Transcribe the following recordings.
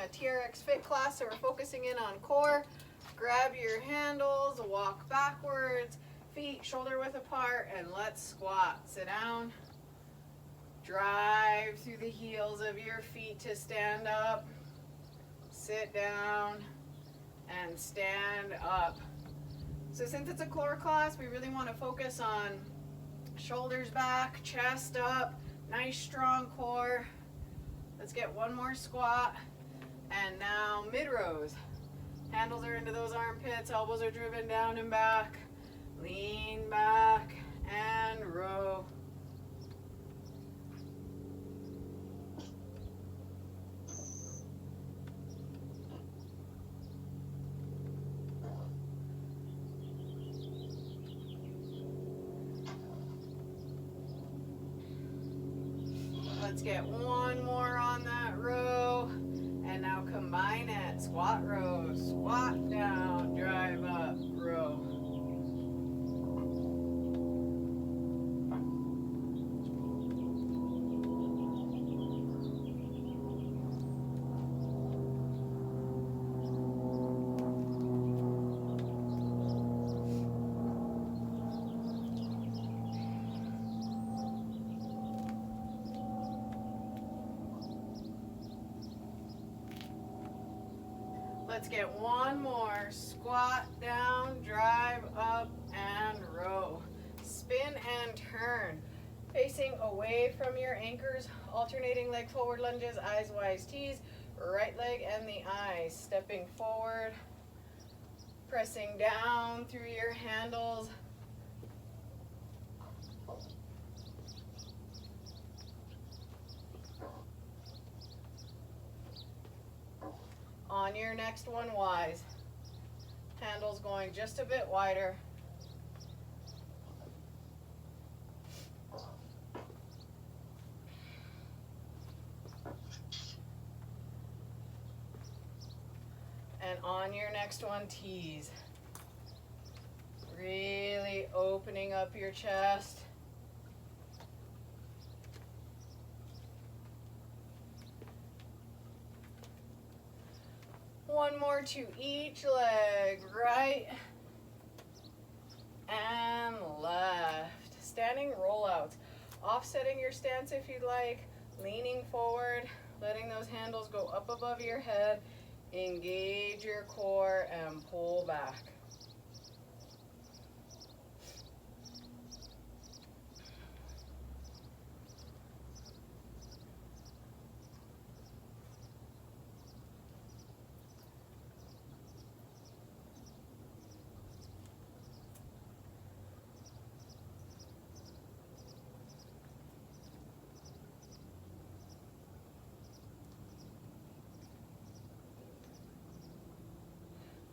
a TRX fit class, so we're focusing in on core. Grab your handles, walk backwards, feet shoulder width apart, and let's squat. Sit down. Drive through the heels of your feet to stand up. Sit down and stand up. So since it's a core class, we really want to focus on shoulders back, chest up, nice strong core. Let's get one more squat. And now mid rows. Handles are into those armpits, elbows are driven down and back. Lean back and row. Let's get one more on that row. And now combine it. Squat row, squat down, drive up, row. Let's get one more. Squat down, drive up, and row. Spin and turn. Facing away from your anchors, alternating leg forward lunges, eyes wise T's, right leg and the eyes. Stepping forward, pressing down through your handles. On your next one, wise. Handles going just a bit wider. And on your next one, tease. Really opening up your chest. One more to each leg, right and left. Standing rollouts. Offsetting your stance if you'd like, leaning forward, letting those handles go up above your head. Engage your core and pull back.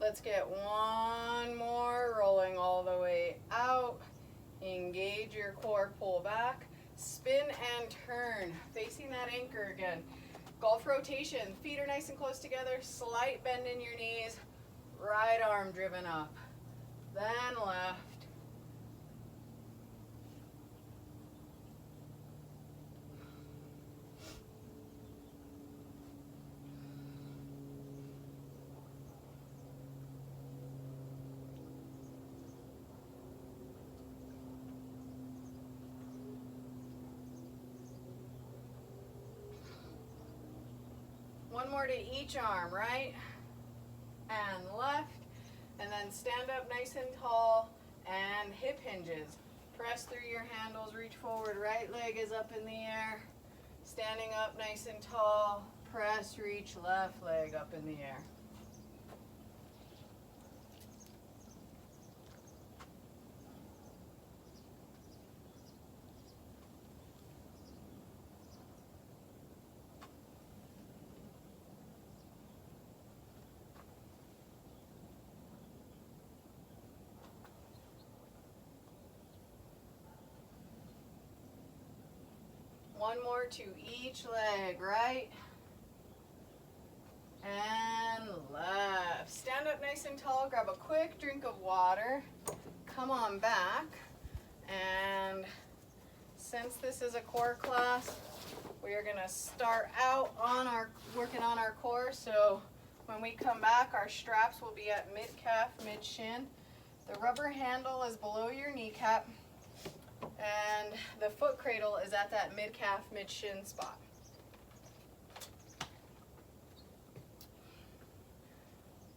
Let's get one more, rolling all the way out. Engage your core, pull back. Spin and turn, facing that anchor again. Golf rotation, feet are nice and close together, slight bend in your knees, right arm driven up, then left. One more to each arm, right and left, and then stand up nice and tall and hip hinges. Press through your handles, reach forward, right leg is up in the air. Standing up nice and tall, press, reach, left leg up in the air. One more to each leg, right and left. Stand up nice and tall, grab a quick drink of water, come on back, and since this is a core class, We are gonna start out on working on our core. So when we come back, our straps will be at mid-calf, mid-shin. The rubber handle is below your kneecap, and the foot cradle is at that mid-calf, mid-shin spot.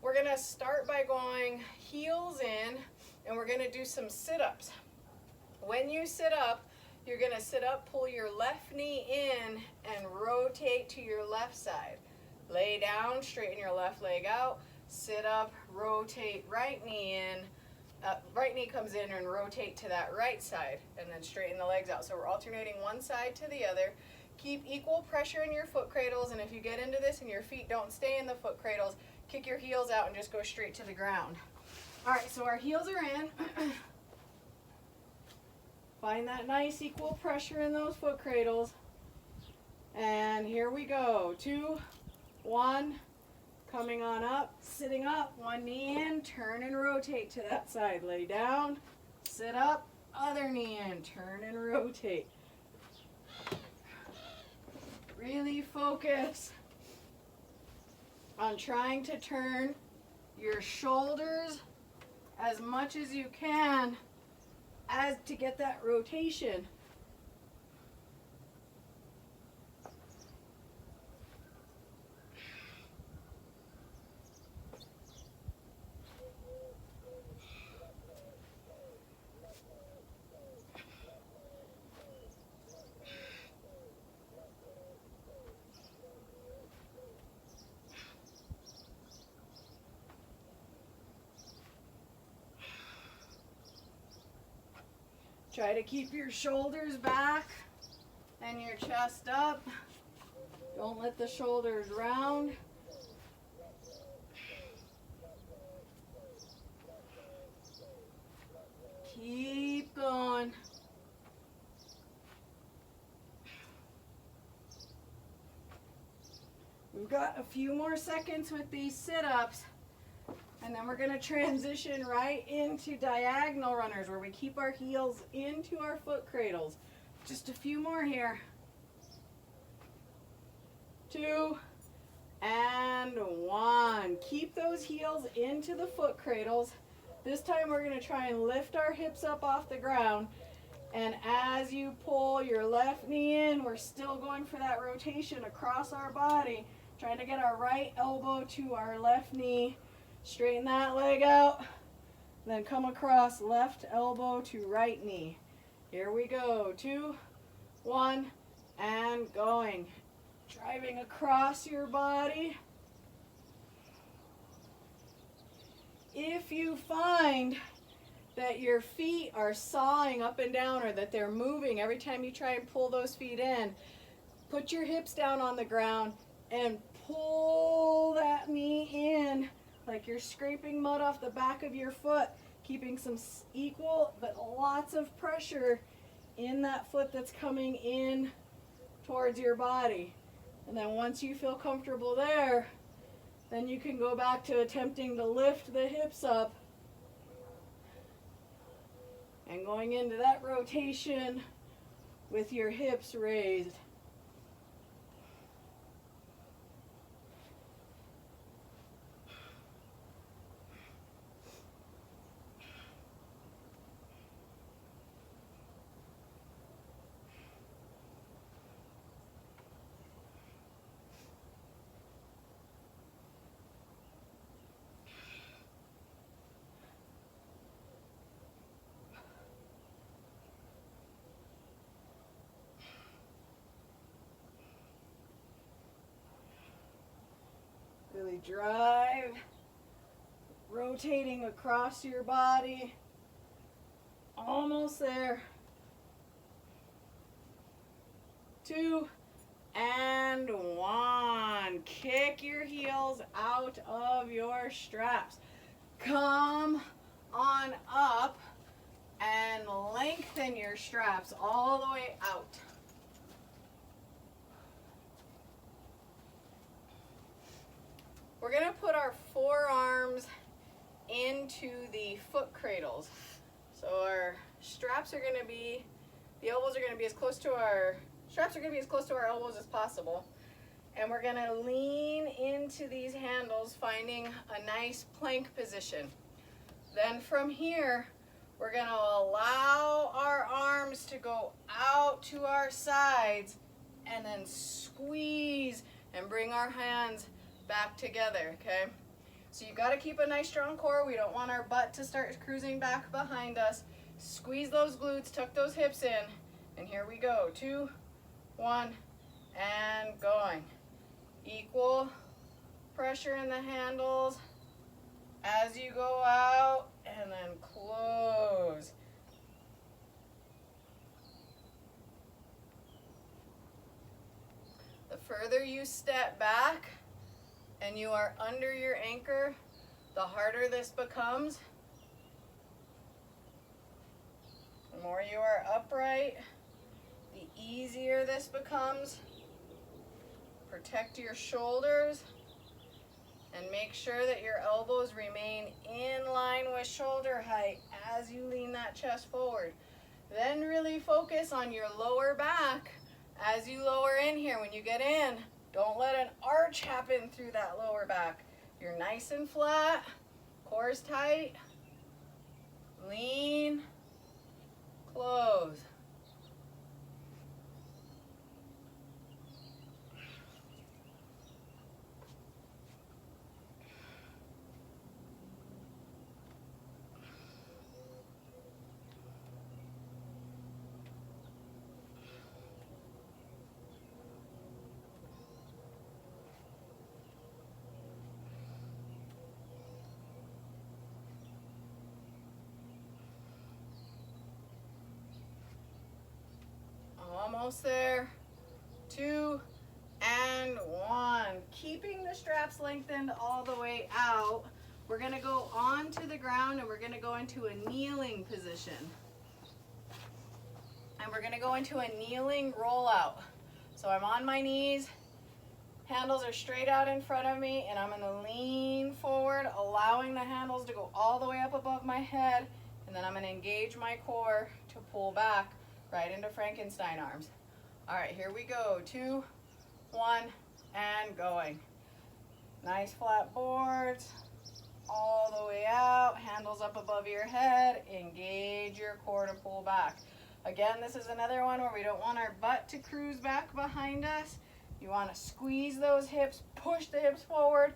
We're gonna start by going heels in, and we're gonna do some sit-ups. When you sit up, you're gonna sit up, pull your left knee in, and rotate to your left side. Lay down, straighten your left leg out, sit up, rotate right knee in, right knee comes in and rotate to that right side, and then straighten the legs out. So we're alternating one side to the other. Keep equal pressure in your foot cradles, and if you get into this and your feet don't stay in the foot cradles, kick your heels out and just go straight to the ground. All right, so our heels are in. Find that nice equal pressure in those foot cradles. And here we go. 2, 1, coming on up, sitting up, one knee in, turn and rotate to that side. Lay down, sit up, other knee in, turn and rotate. Really focus on trying to turn your shoulders as much as you can as to get that rotation. Try to keep your shoulders back and your chest up. Don't let the shoulders round. Keep going. We've got a few more seconds with these sit-ups. And then we're going to transition right into diagonal runners where we keep our heels into our foot cradles. Just a few more here. 2 and 1. Keep those heels into the foot cradles. This time we're going to try and lift our hips up off the ground. And as you pull your left knee in, we're still going for that rotation across our body. Trying to get our right elbow to our left knee. Straighten that leg out, then come across left elbow to right knee. Here we go. 2, 1, and going. Driving across your body. If you find that your feet are sawing up and down or that they're moving every time you try and pull those feet in, put your hips down on the ground and pull that knee in like you're scraping mud off the back of your foot, keeping some equal but lots of pressure in that foot that's coming in towards your body. And then once you feel comfortable there, then you can go back to attempting to lift the hips up and going into that rotation with your hips raised. Really drive, rotating across your body. Almost there. 2 and 1. Kick your heels out of your straps. Come on up and lengthen your straps all the way out. We're going to put our forearms into the foot cradles. So our straps are going to be, the elbows are going to be as close to our Straps are gonna be as close to our elbows as possible. And we're gonna lean into these handles, finding a nice plank position. Then from here, we're gonna allow our arms to go out to our sides and then squeeze and bring our hands back together, okay? So you gotta keep a nice strong core. We don't want our butt to start cruising back behind us. Squeeze those glutes, tuck those hips in, and here we go. 2, 1, and going. Equal pressure in the handles as you go out, and then close. The further you step back and you are under your anchor, the harder this becomes. The more you are upright, the easier this becomes. Protect your shoulders and make sure that your elbows remain in line with shoulder height as you lean that chest forward. Then really focus on your lower back as you lower in here. When you get in, don't let an arch happen through that lower back. You're nice and flat, core's tight, lean, close. Almost there. 2 and 1. Keeping the straps lengthened all the way out, we're going to go onto the ground and we're going to go into a kneeling position. And we're going to go into a kneeling rollout. So I'm on my knees, handles are straight out in front of me, and I'm going to lean forward, allowing the handles to go all the way up above my head, and then I'm going to engage my core to pull back right into Frankenstein arms. All right, here we go. 2, 1, and going. Nice flat boards, all the way out, handles up above your head, engage your core to pull back. Again, this is another one where we don't want our butt to cruise back behind us. You want to squeeze those hips, push the hips forward,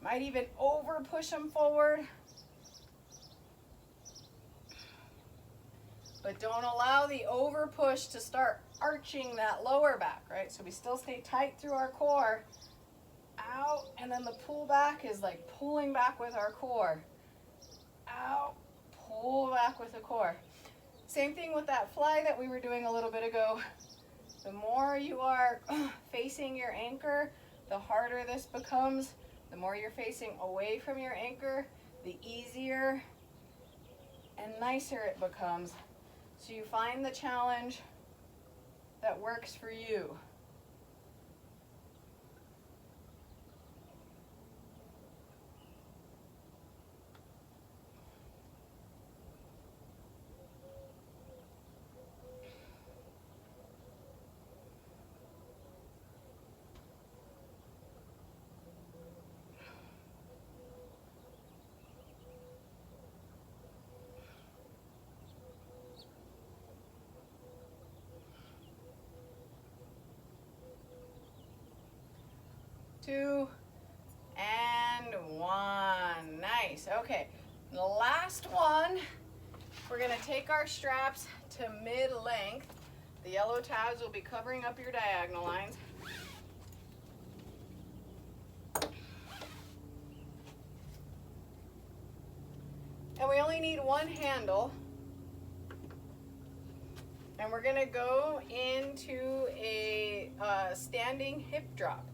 might even over push them forward. But don't allow the over push to start arching that lower back, right? So we still stay tight through our core, out, and then the pull back is like pulling back with our core. Out, pull back with the core. Same thing with that fly that we were doing a little bit ago. The more you are facing your anchor, the harder this becomes. The more you're facing away from your anchor, the easier and nicer it becomes. So you find the challenge that works for you. Two, and one. Nice. Okay, the last one, we're going to take our straps to mid-length. The yellow tabs will be covering up your diagonal lines. And we only need one handle. And we're going to go into a standing hip drop.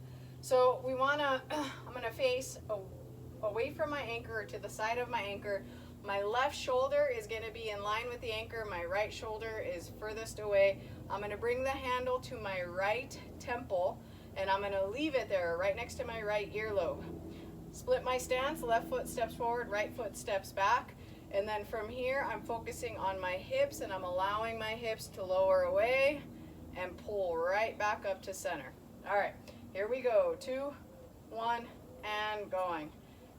So we want to, I'm going to face away from my anchor, to the side of my anchor. My left shoulder is going to be in line with the anchor. My right shoulder is furthest away. I'm going to bring the handle to my right temple, and I'm going to leave it there right next to my right earlobe. Split my stance, left foot steps forward, right foot steps back. And then from here, I'm focusing on my hips, and I'm allowing my hips to lower away and pull right back up to center. All right, here we go. 2, 1, and going.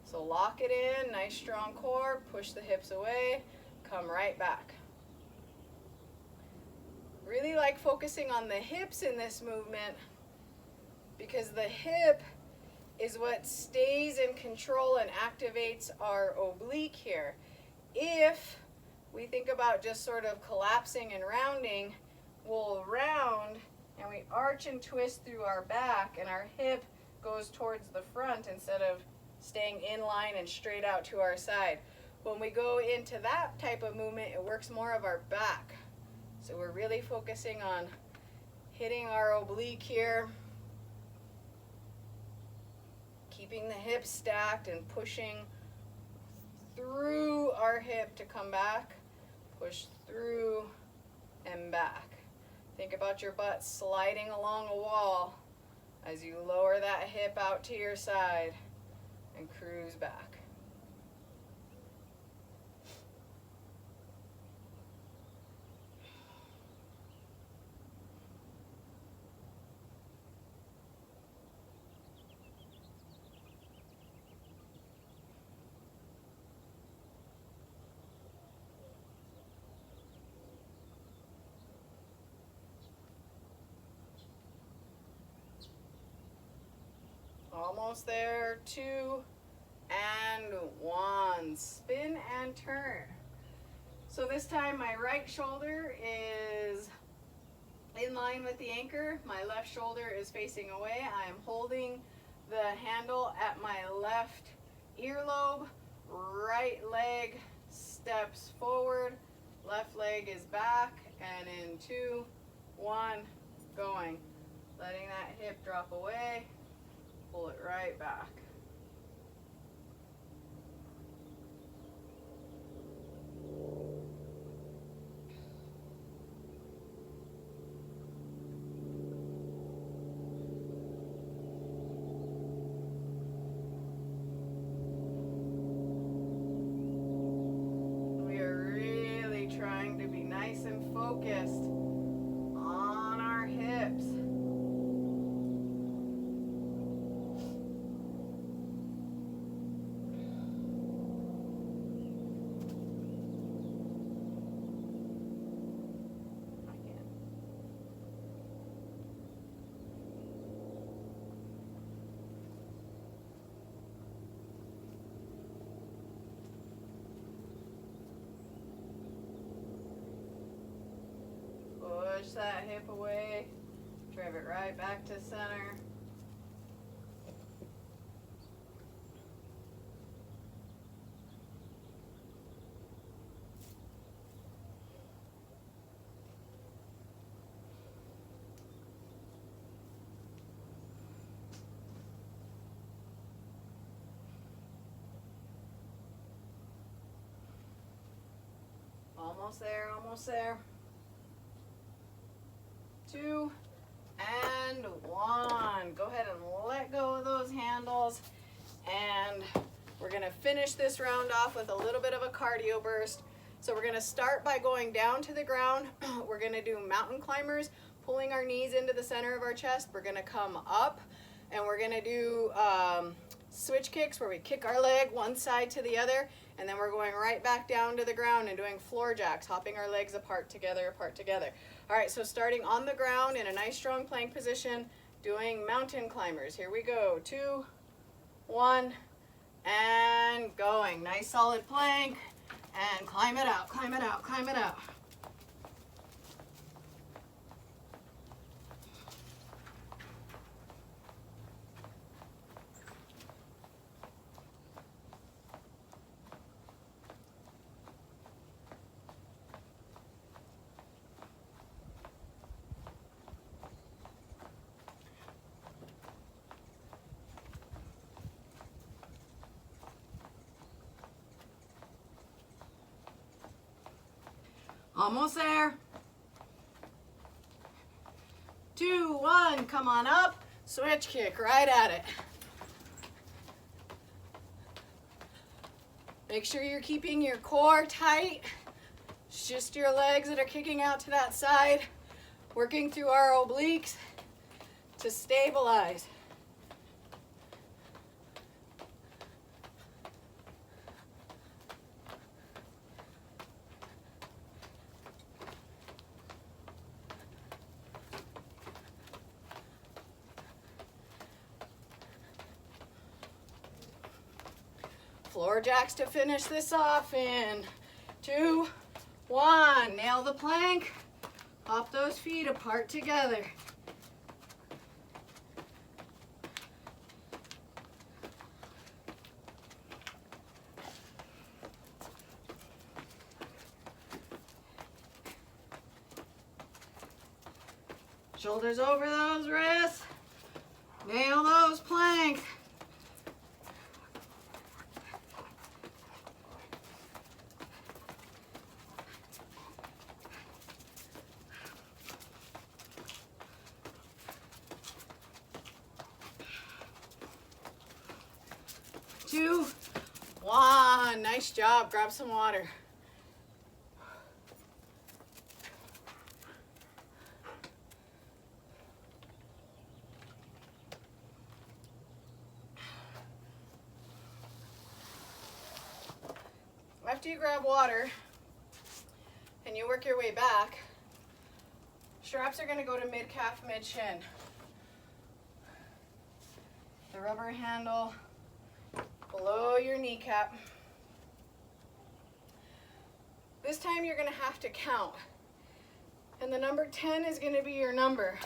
So lock it in, nice strong core, push the hips away, come right back. Really like focusing on the hips in this movement because the hip is what stays in control and activates our oblique here. If we think about just sort of collapsing and rounding, we'll round and we arch and twist through our back and our hip goes towards the front instead of staying in line and straight out to our side. When we go into that type of movement, it works more of our back. So we're really focusing on hitting our oblique here, keeping the hips stacked and pushing through our hip to come back, push through and back. Think about your butt sliding along a wall as you lower that hip out to your side and cruise back. Almost there. 2 and 1. Spin and turn. So this time my right shoulder is in line with the anchor. My left shoulder is facing away. I am holding the handle at my left earlobe. Right leg steps forward. Left leg is back. And in 2, 1, going. Letting that hip drop away. Pull it right back. We are really trying to be nice and focused on our hips. Push that hip away, drive it right back to center. Almost there, almost there. 2 and 1. Go ahead and let go of those handles. And we're going to finish this round off with a little bit of a cardio burst. So we're going to start by going down to the ground. We're going to do mountain climbers, pulling our knees into the center of our chest. We're going to come up and we're going to do switch kicks where we kick our leg one side to the other. And then we're going right back down to the ground and doing floor jacks, hopping our legs apart together. All right, so starting on the ground in a nice strong plank position, doing mountain climbers. Here we go. 2, 1, and going. Nice solid plank, and climb it out, climb it out, climb it out. Almost there. 2, 1, come on up. Switch kick right at it. Make sure you're keeping your core tight. It's just your legs that are kicking out to that side. Working through our obliques to stabilize. Floor jacks to finish this off in 2, 1. Nail the plank. Hop those feet apart together. Shoulders over those wrists. Nail those planks. Two, one. Nice job. Grab some water. After you grab water and you work your way back, straps are going to go to mid-calf, mid-shin. The rubber handle below your kneecap. This time you're going to have to count. And the number 10 is going to be your number.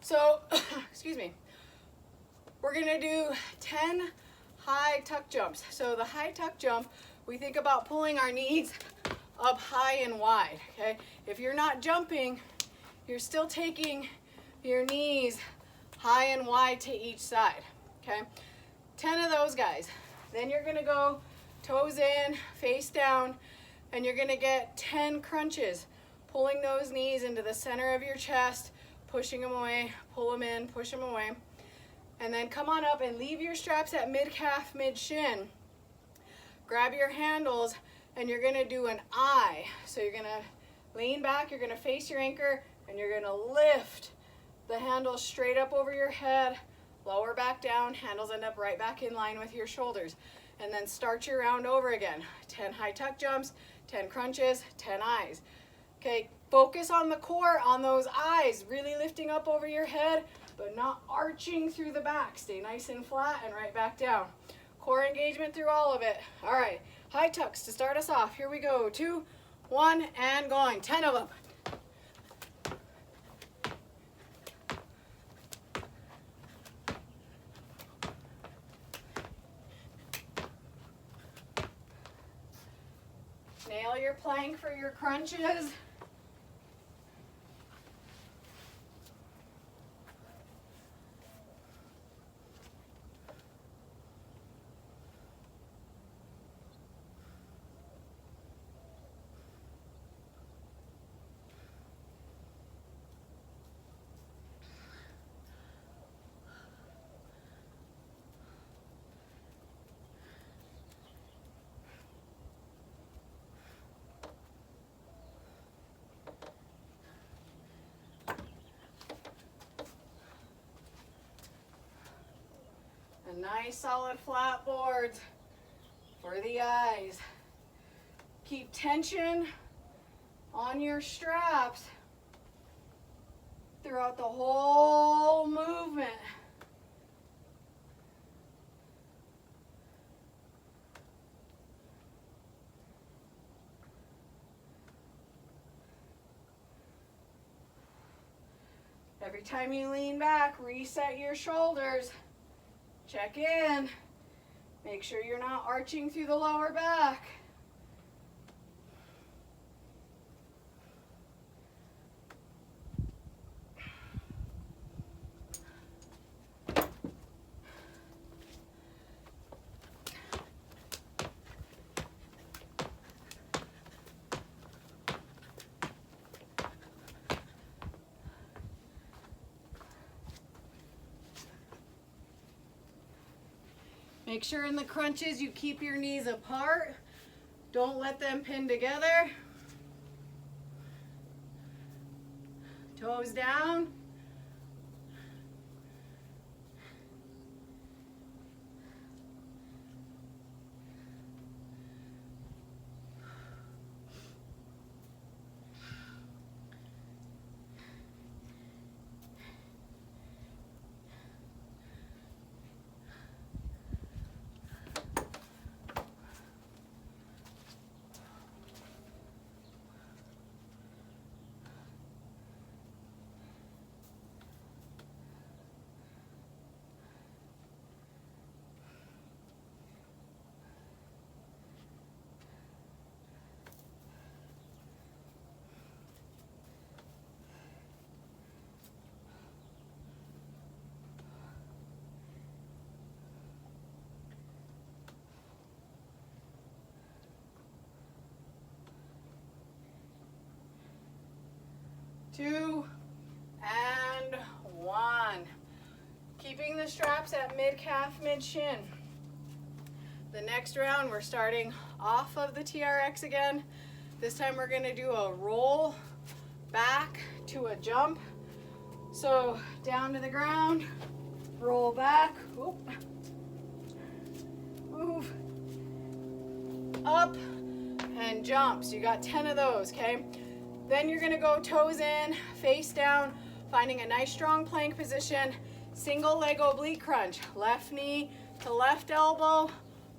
So, excuse me. We're going to do 10 high tuck jumps. So the high tuck jump, we think about pulling our knees up high and wide, okay? If you're not jumping, you're still taking your knees high and wide to each side, okay? 10 of those guys. Then you're gonna go toes in, face down, and you're gonna get 10 crunches, pulling those knees into the center of your chest, pushing them away, pull them in, push them away. And then come on up and leave your straps at mid-calf, mid-shin. Grab your handles, and you're gonna do an I. So you're gonna lean back, you're gonna face your anchor, and you're gonna lift the handles straight up over your head, lower back down, handles end up right back in line with your shoulders. And then start your round over again. 10 high tuck jumps, 10 crunches, 10 eyes. Okay, focus on the core, on those eyes, really lifting up over your head, but not arching through the back. Stay nice and flat and right back down. Core engagement through all of it. All right, high tucks to start us off. Here we go. 2, 1, and going. 10 of them. Nail your plank for your crunches. Nice solid flat boards for the eyes. Keep tension on your straps throughout the whole movement. Every time you lean back, reset your shoulders. Check in. Make sure you're not arching through the lower back. Make sure in the crunches you keep your knees apart. Don't let them pin together. Toes down. Two, and one. Keeping the straps at mid-calf, mid-shin. The next round, we're starting off of the TRX again. This time we're gonna do a roll back to a jump. So down to the ground, roll back, whoop, move, up, and jump. So you got 10 of those, okay? Then you're gonna go toes in, face down, finding a nice strong plank position, single leg oblique crunch, left knee to left elbow,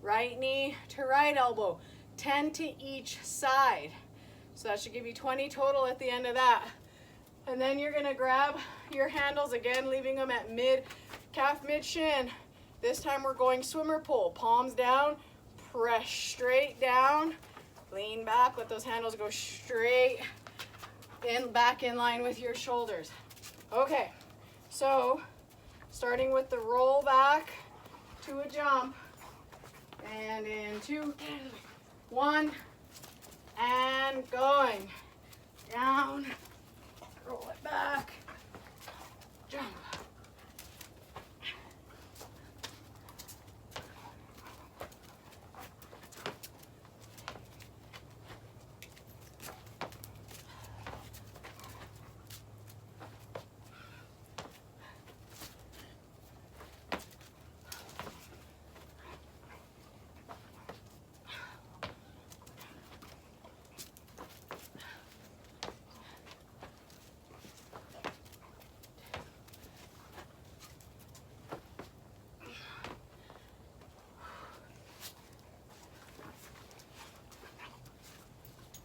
right knee to right elbow, 10 to each side. So that should give you 20 total at the end of that. And then you're gonna grab your handles again, leaving them at mid-calf, mid-shin. This time we're going swimmer pull, palms down, press straight down, lean back, let those handles go straight in, back in line with your shoulders. Okay, so starting with the roll back to a jump, and in 2, 1, and going down, roll it back, jump.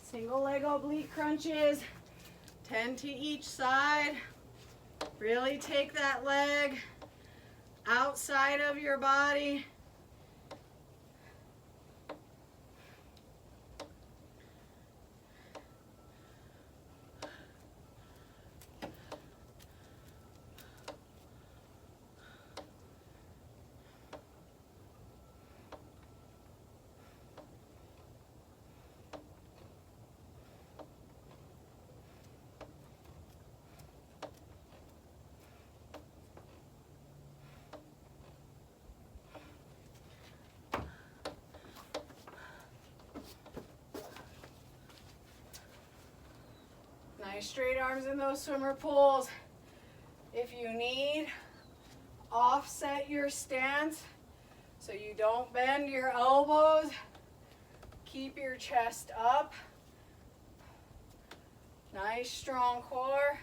Single leg oblique crunches, 10 to each side. Really take that leg outside of your body. Nice straight arms in those swimmer pulls. If you need, offset your stance so you don't bend your elbows. Keep your chest up. Nice strong core.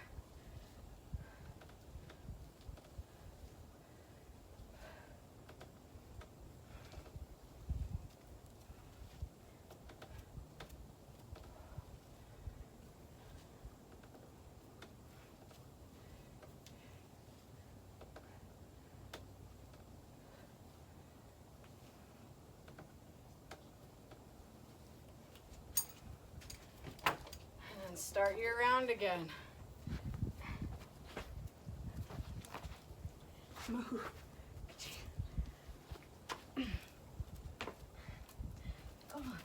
Start your round again. Move. Come on.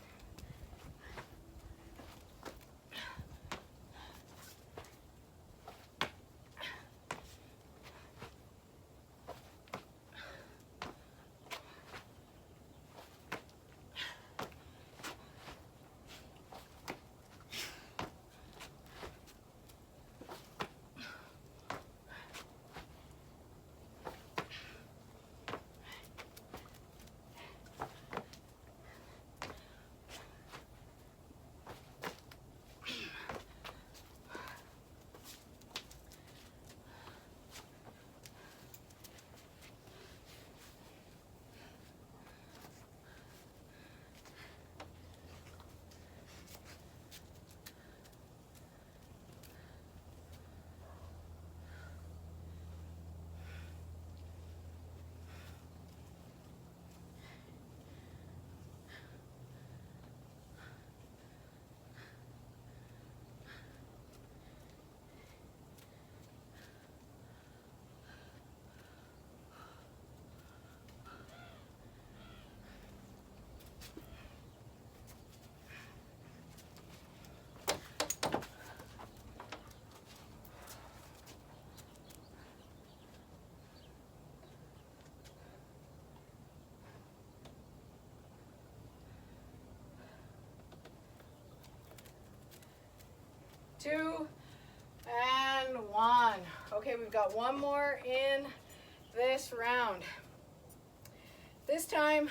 2, and 1. Okay, we've got one more in this round. This time,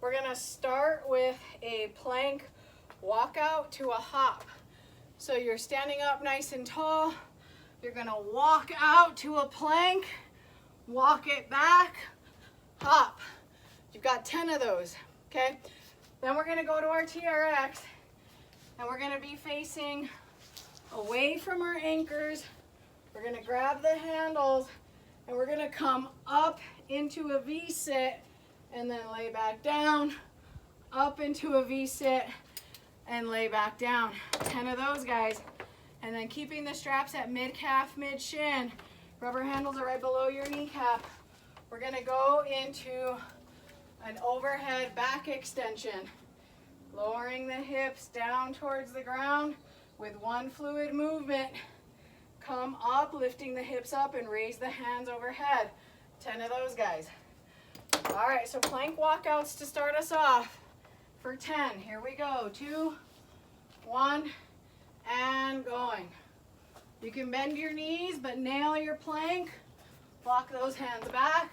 we're gonna start with a plank walkout to a hop. So you're standing up nice and tall. You're gonna walk out to a plank, walk it back, hop. You've got 10 of those, okay? Then we're gonna go to our TRX, and we're gonna be facing away from our anchors. We're gonna grab the handles, and we're gonna come up into a V-sit, and then lay back down, up into a V-sit, and lay back down. 10 of those, guys. And then keeping the straps at mid-calf, mid-shin. Rubber handles are right below your kneecap. We're gonna go into an overhead back extension. Lowering the hips down towards the ground with one fluid movement. Come up, lifting the hips up and raise the hands overhead. 10 of those, guys. All right, so plank walkouts to start us off for 10. Here we go. 2, 1, and going. You can bend your knees, but nail your plank. Walk those hands back.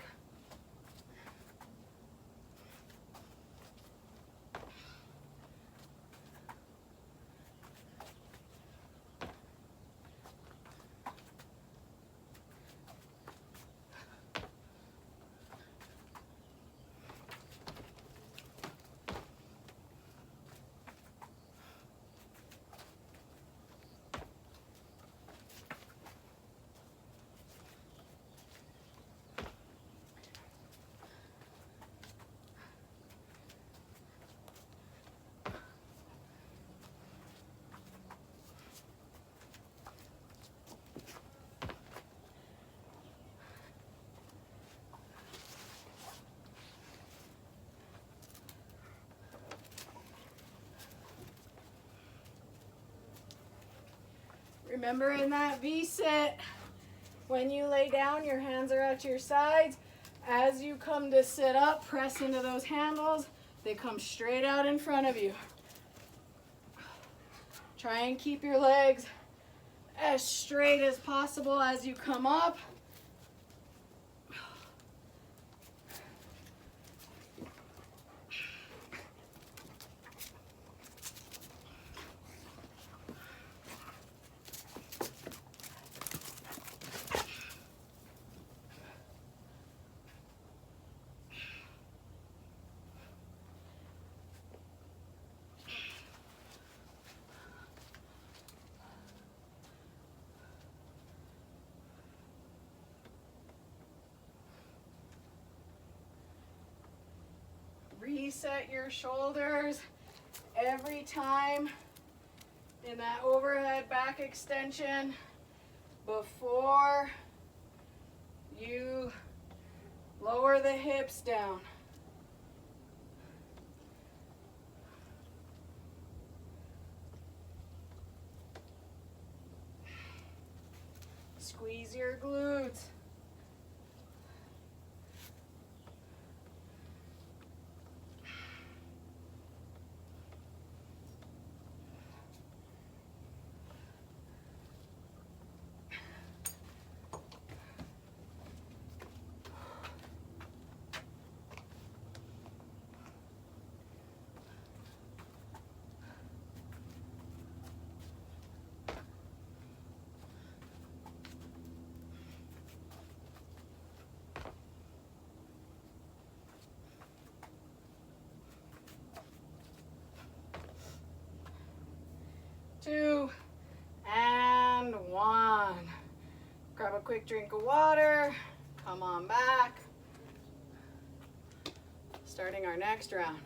Remember, in that V-sit, when you lay down, your hands are at your sides. As you come to sit up, press into those handles. They come straight out in front of you. Try and keep your legs as straight as possible as you come up. Reset your shoulders every time in that overhead back extension before you lower the hips down. Squeeze your glutes. Two, and 1. Grab a quick drink of water, come on back. Starting our next round.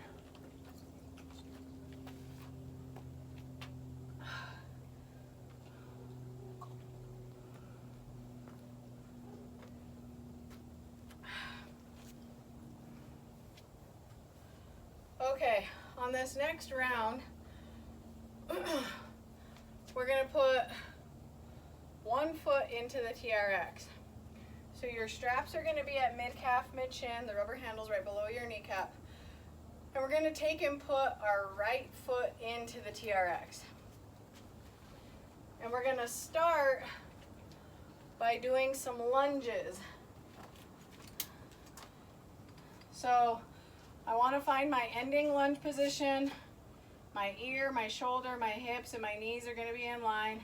Okay, on this next round, we're going to put one foot into the TRX. So your straps are going to be at mid-calf, mid-shin, the rubber handles right below your kneecap. And we're going to take and put our right foot into the TRX. And we're gonna start by doing some lunges. So I want to find my ending lunge position. My ear, my shoulder, my hips, and my knees are going to be in line.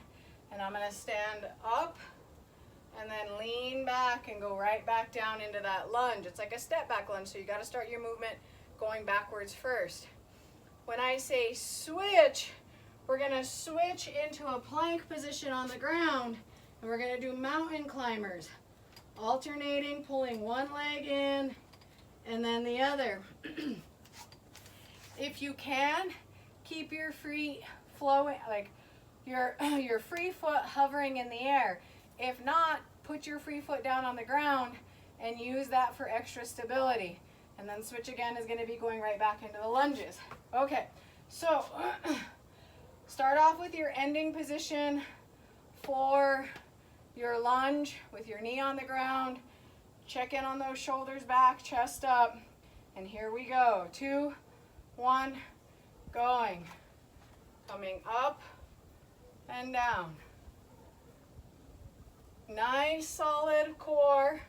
And I'm going to stand up and then lean back and go right back down into that lunge. It's like a step back lunge, so you got to start your movement going backwards first. When I say switch, we're going to switch into a plank position on the ground, and we're going to do mountain climbers, alternating, pulling one leg in and then the other. If you can, keep your feet flowing, like your free foot hovering in the air. If not, put your free foot down on the ground and use that for extra stability. And then switch again is going to be going right back into the lunges. Okay, so start off with your ending position for your lunge with your knee on the ground. Check in on those shoulders back, chest up, and here we go. 2, 1, going. Coming up and down. Nice solid core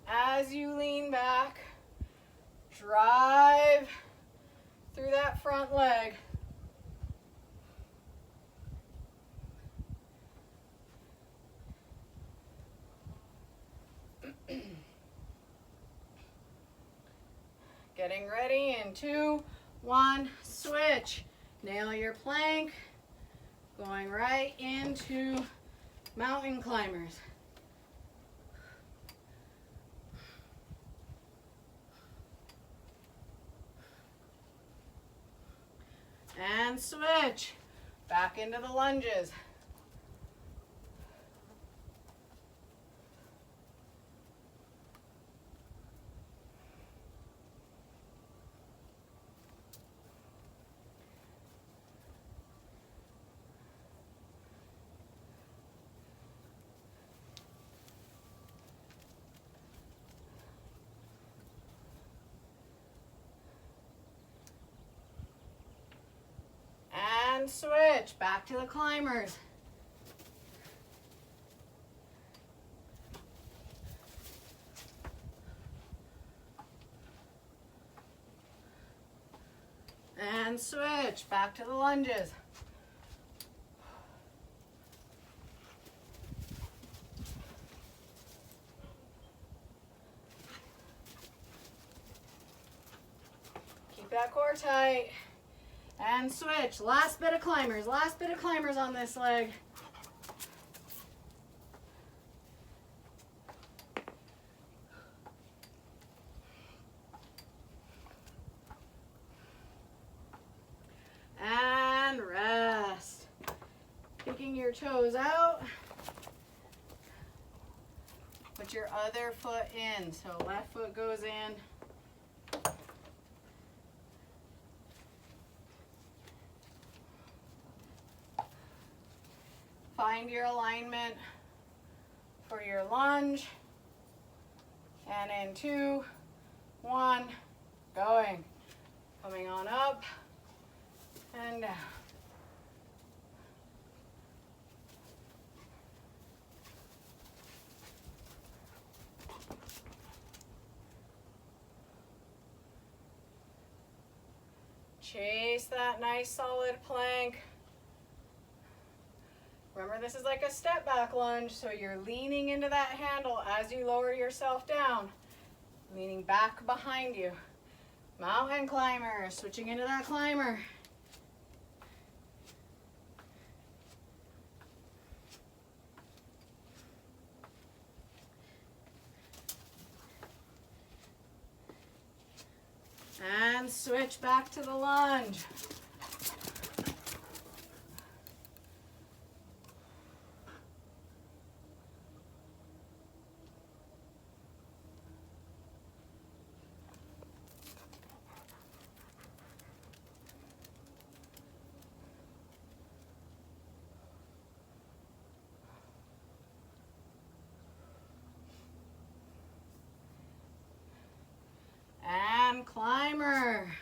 as you lean back. Drive through that front leg. Getting ready in 2, 1, switch. Nail your plank. Going right into mountain climbers. And switch. Back into the lunges. And switch. Back to the climbers. And switch. Back to the lunges. Keep that core tight. And switch. Last bit of climbers. Last bit of climbers on this leg. And rest. Kicking your toes out. Put your other foot in. So left foot goes in. Find your alignment for your lunge. And in 2, 1, going. Coming on up and down. Chase that nice solid plank. Remember, this is like a step back lunge, so you're leaning into that handle as you lower yourself down, leaning back behind you. Mountain climber, switching into that climber. And switch back to the lunge. And climber.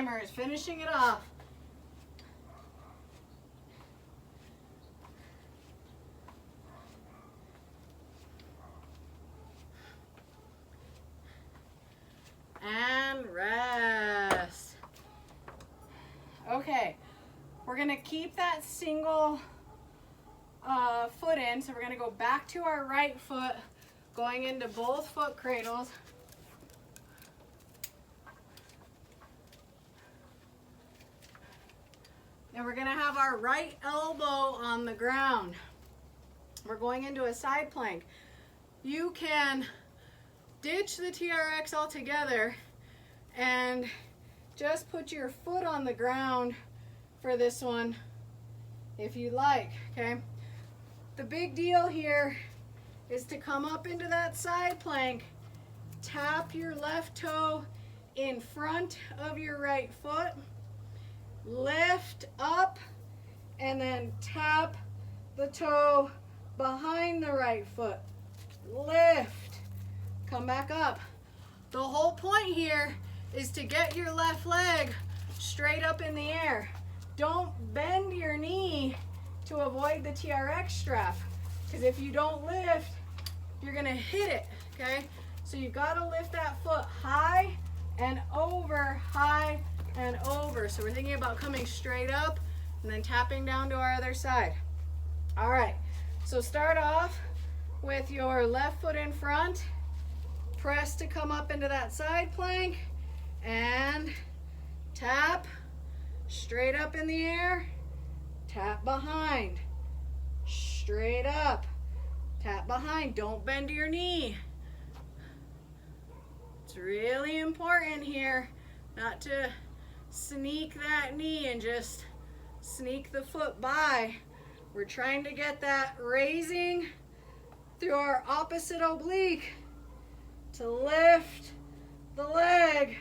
timers, finishing it off. And rest. Okay, we're gonna keep that single foot in, so we're gonna go back to our right foot, going into both foot cradles. And we're gonna have our right elbow on the ground. We're going into a side plank. You can ditch the TRX altogether and just put your foot on the ground for this one if you like, okay? The big deal here is to come up into that side plank, tap your left toe in front of your right foot, lift up, and then tap the toe behind the right foot. Lift, come back up. The whole point here is to get your left leg straight up in the air. Don't bend your knee to avoid the TRX strap, because if you don't lift, you're gonna hit it, okay? So you've gotta lift that foot high and over, high and over. So we're thinking about coming straight up and then tapping down to our other side. All right, so start off with your left foot in front, press to come up into that side plank, and tap, straight up in the air, tap behind, straight up, tap behind, don't bend your knee. It's really important here not to sneak that knee and just sneak the foot by. We're trying to get that raising through our opposite oblique to lift the leg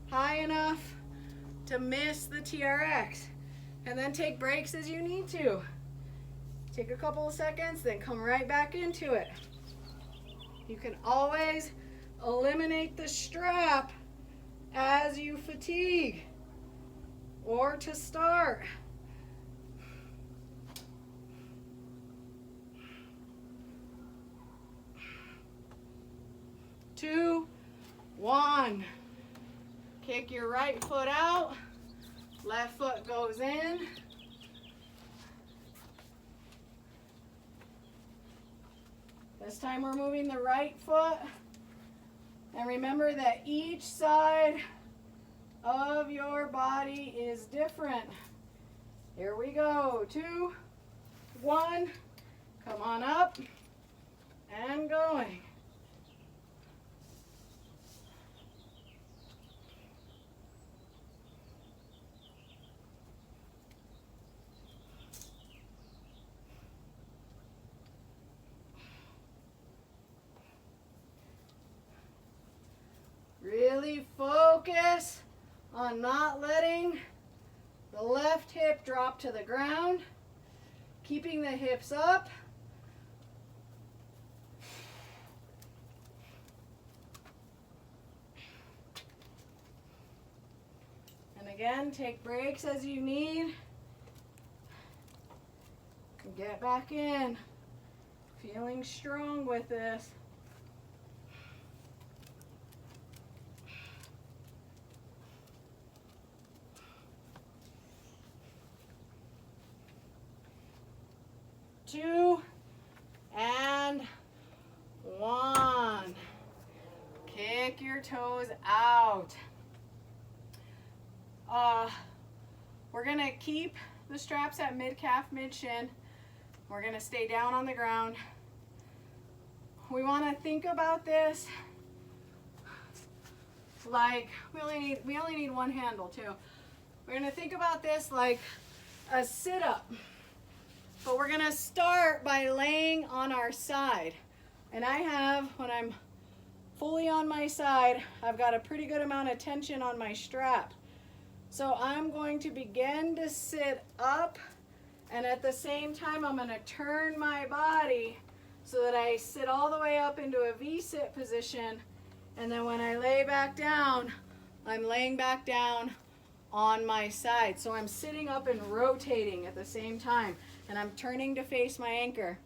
high enough to miss the TRX, and then take breaks as you need to. Take a couple of seconds, then come right back into it. You can always eliminate the strap as you fatigue or to start. 2, 1. Kick your right foot out, left foot goes in. This time we're moving the right foot. And remember that each side of your body is different. Here we go. 2, 1. Come on up and going. Really focus on not letting the left hip drop to the ground, keeping the hips up. And again, take breaks as you need. Get back in, feeling strong with this. Two and 1. Kick your toes out. We're gonna keep the straps at mid-calf, mid-shin. We're gonna stay down on the ground. We wanna think about this like, we only need one handle too. We're gonna think about this like a sit-up. But we're gonna start by laying on our side. And I have, when I'm fully on my side, I've got a pretty good amount of tension on my strap. So I'm going to begin to sit up, and at the same time I'm gonna turn my body so that I sit all the way up into a V-sit position, and then when I lay back down, I'm laying back down on my side. So I'm sitting up and rotating at the same time, and I'm turning to face my anchor.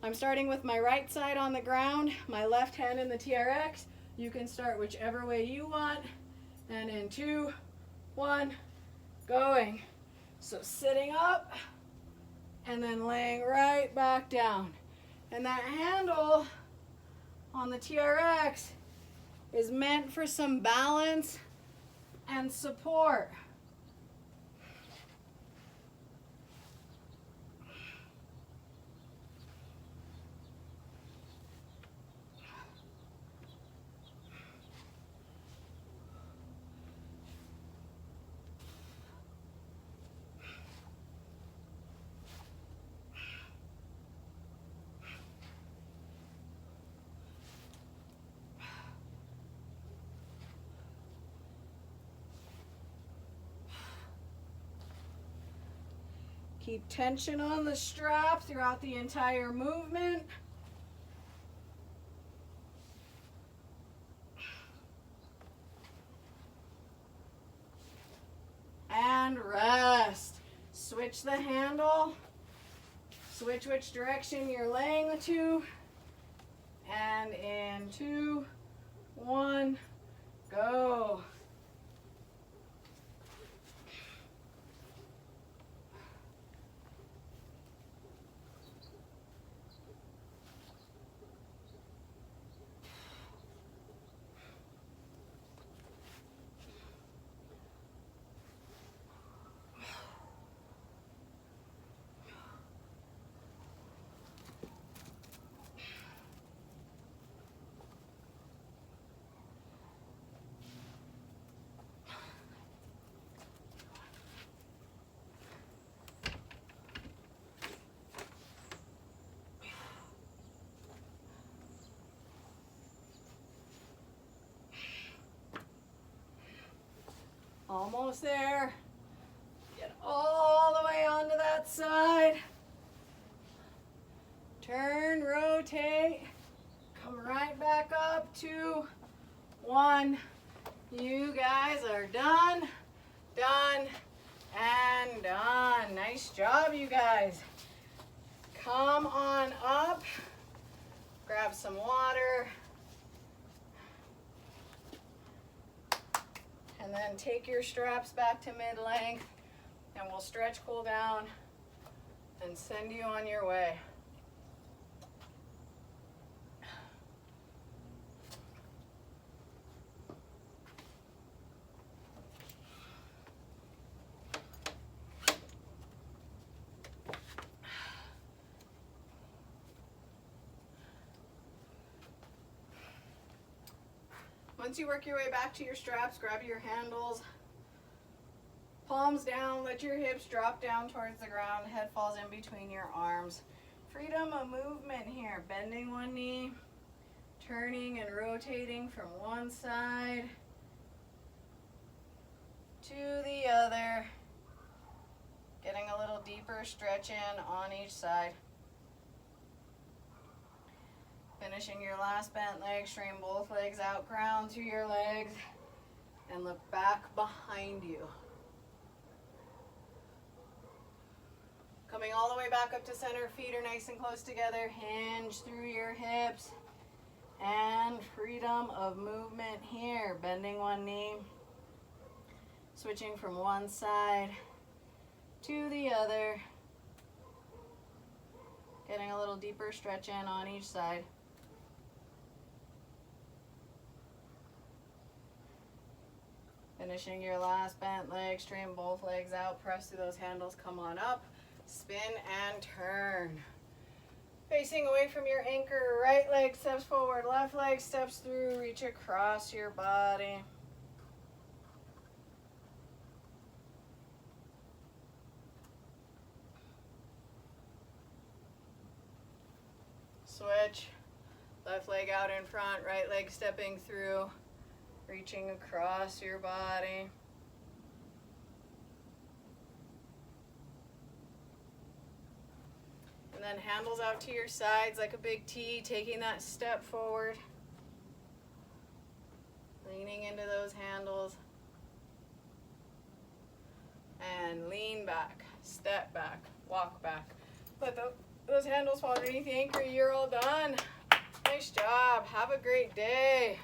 I'm starting with my right side on the ground, my left hand in the TRX. You can start whichever way you want. And in 2, 1, going. So sitting up and then laying right back down. And that handle on the TRX is meant for some balance and support. Keep tension on the strap throughout the entire movement. And rest. Switch the handle. Switch which direction you're laying to. And in 2, 1, go. Almost there. Get all the way onto that side. Turn, rotate. Come right back up. 2, 1. You guys are done, done, and done. Nice job, you guys. Come on up. Grab some water. And then take your straps back to mid-length, and we'll stretch, cool down, and send you on your way. Once you work your way back to your straps, grab your handles, palms down, let your hips drop down towards the ground, head falls in between your arms. Freedom of movement here, bending one knee, turning and rotating from one side to the other, getting a little deeper stretch in on each side. Finishing your last bent leg, straighten both legs out, ground through your legs, and look back behind you. Coming all the way back up to center, feet are nice and close together, hinge through your hips, and freedom of movement here. Bending one knee, switching from one side to the other, getting a little deeper stretch in on each side. Finishing your last bent leg, straighten both legs out, press through those handles, come on up, spin and turn. Facing away from your anchor, right leg steps forward, left leg steps through, reach across your body. Switch, left leg out in front, right leg stepping through, reaching across your body. And then handles out to your sides like a big T, taking that step forward. Leaning into those handles. and lean back, step back, walk back. Let those handles fall underneath the anchor. You're all done. Nice job. Have a great day.